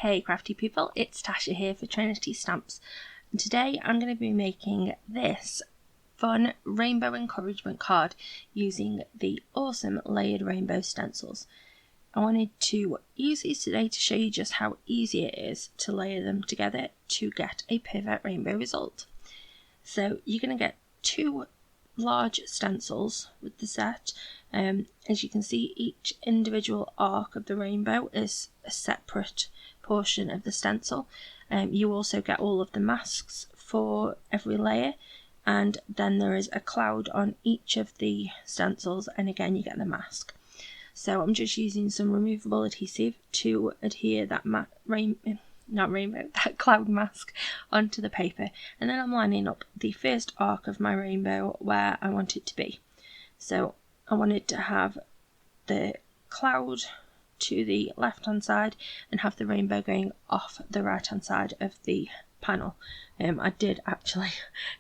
Hey crafty people, it's Tasha here for Trinity Stamps, and today I'm going to be making this fun rainbow encouragement card using the awesome layered rainbow stencils. I wanted to use these today to show you just how easy it is to layer them together to get a perfect rainbow result. So you're going to get two large stencils with the set. As you can see, each individual arc of the rainbow is a separate portion of the stencil. You also get all of the masks for every layer, and then there is a cloud on each of the stencils, and again you get the mask. So I'm just using some removable adhesive to adhere that that cloud mask onto the paper, and then I'm lining up the first arc of my rainbow where I want it to be. So I wanted to have the cloud to the left hand side and have the rainbow going off the right hand side of the panel. I did actually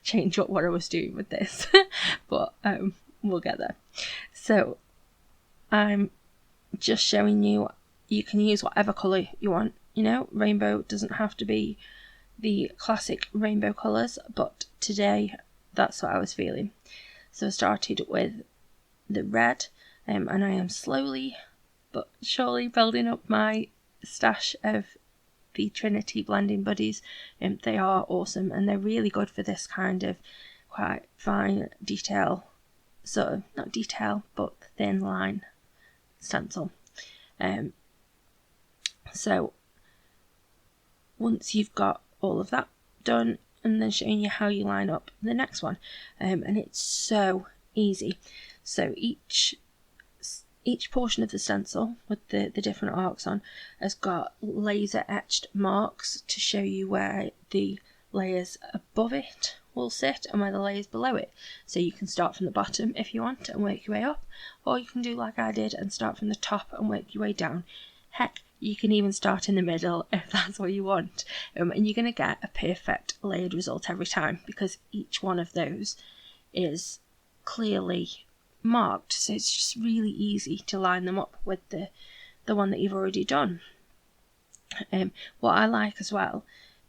change up what I was doing with this but we'll get there. So I'm just showing you, you can use whatever colour you want, you know, rainbow doesn't have to be the classic rainbow colours, but today that's what I was feeling. So I started with the red, and I am slowly but surely building up my stash of the Trinity blending buddies. They are awesome and they're really good for this kind of quite fine detail, sort of not detail but thin line stencil. So once you've got all of that done, and then showing you how you line up the next one, and it's so easy. So each portion of the stencil with the different arcs on has got laser etched marks to show you where the layers above it will sit and where the layers below it. So you can start from the bottom if you want and work your way up, or you can do like I did and start from the top and work your way down. Heck, you can even start in the middle if that's what you want, and you're going to get a perfect layered result every time because each one of those is clearly marked, so it's just really easy to line them up with the one that you've already done. What I like as well,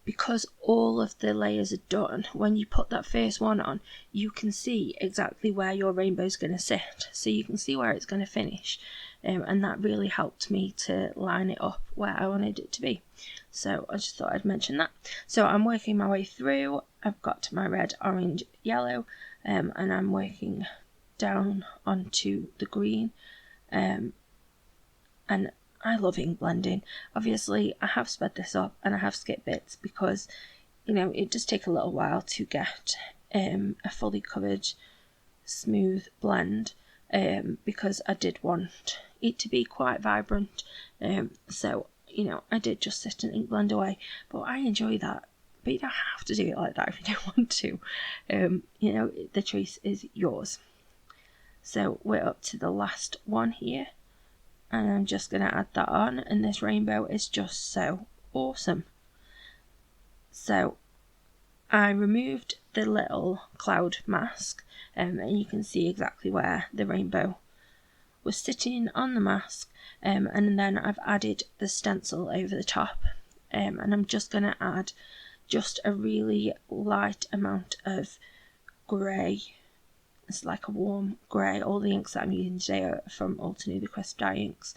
because all of the layers are done, when you put that first one on, you can see exactly where your rainbow's going to sit, so you can see where it's going to finish, and that really helped me to line it up where I wanted it to be. So I just thought I'd mention that. So I'm working my way through. I've got to my red, orange, yellow, and I'm working down onto the green, and I love ink blending. Obviously I have sped this up and I have skipped bits because, you know, it does take a little while to get a fully covered smooth blend, because I did want it to be quite vibrant, so you know I did just sit and ink blend away, but I enjoy that. But you don't have to do it like that if you don't want to. You know, the choice is yours. So we're up to the last one here, and I'm just going to add that on, and this rainbow is just so awesome. So I removed the little cloud mask, and you can see exactly where the rainbow was sitting on the mask, and then I've added the stencil over the top, and I'm just going to add just a really light amount of grey. It's like a warm grey. All the inks that I'm using today are from Altenew, the Crisp Dye inks,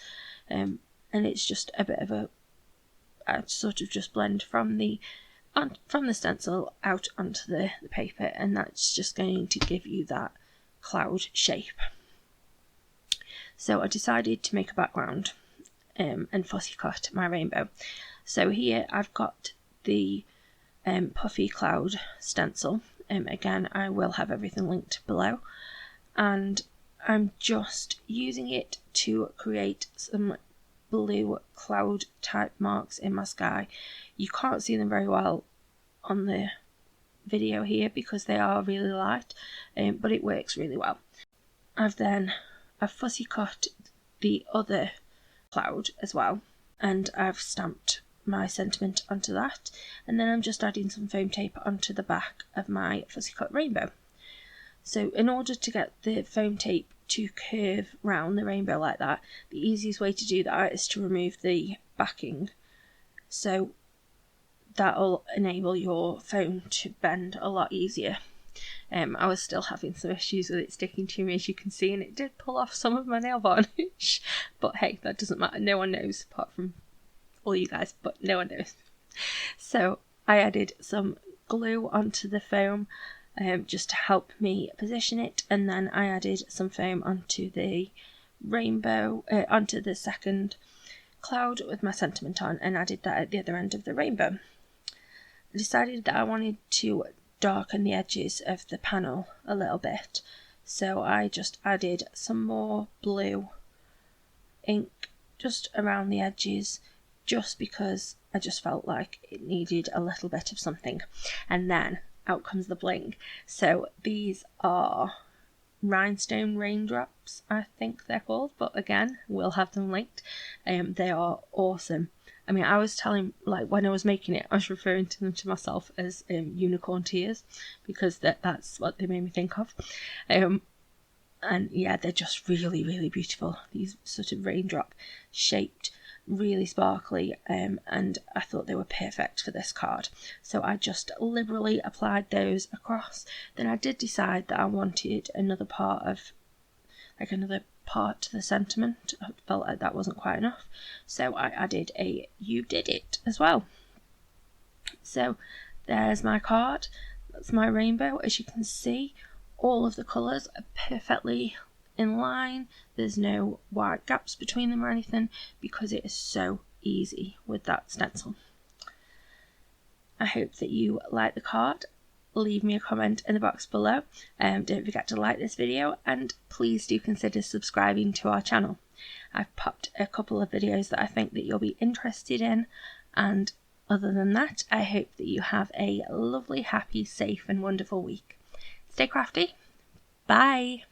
and it's just a bit of a sort of just blend from the stencil out onto the paper, and that's just going to give you that cloud shape. So I decided to make a background and fussy cut my rainbow. So here I've got the puffy cloud stencil. Again, I will have everything linked below, and I'm just using it to create some blue cloud type marks in my sky. You can't see them very well on the video here because they are really light, but it works really well. I've fussy cut the other cloud as well, and I've stamped my sentiment onto that, and then I'm just adding some foam tape onto the back of my fussy cut rainbow. So in order to get the foam tape to curve round the rainbow like that, the easiest way to do that is to remove the backing so that'll enable your foam to bend a lot easier. I was still having some issues with it sticking to me, as you can see, and it did pull off some of my nail varnish, but hey, that doesn't matter. No one knows apart from all you guys, but no one knows. So I added some glue onto the foam just to help me position it, and then I added some foam onto the rainbow, onto the second cloud with my sentiment on, and added that at the other end of the rainbow. I decided that I wanted to darken the edges of the panel a little bit, so I just added some more blue ink just around the edges, just because I just felt like it needed a little bit of something. And then out comes the bling. So these are rhinestone raindrops, I think they're called, but again, we'll have them linked. They are awesome. I mean, I was telling, like, when I was making it, I was referring to them to myself as unicorn tears, because that's what they made me think of. And yeah, they're just really, really beautiful. These sort of raindrop shaped, really sparkly, and I thought they were perfect for this card. So I just liberally applied those across. Then I did decide that I wanted another part to the sentiment. I felt like that wasn't quite enough, so I added a "You Did It" as well. So there's my card. That's my rainbow. As you can see, all of the colours are perfectly in line. There's no wide gaps between them or anything, because it is so easy with that stencil. I hope that you like the card. Leave me a comment in the box below. Don't forget to like this video, and please do consider subscribing to our channel. I've popped a couple of videos that I think that you'll be interested in, and other than that, I hope that you have a lovely, happy, safe and wonderful week. Stay crafty. Bye!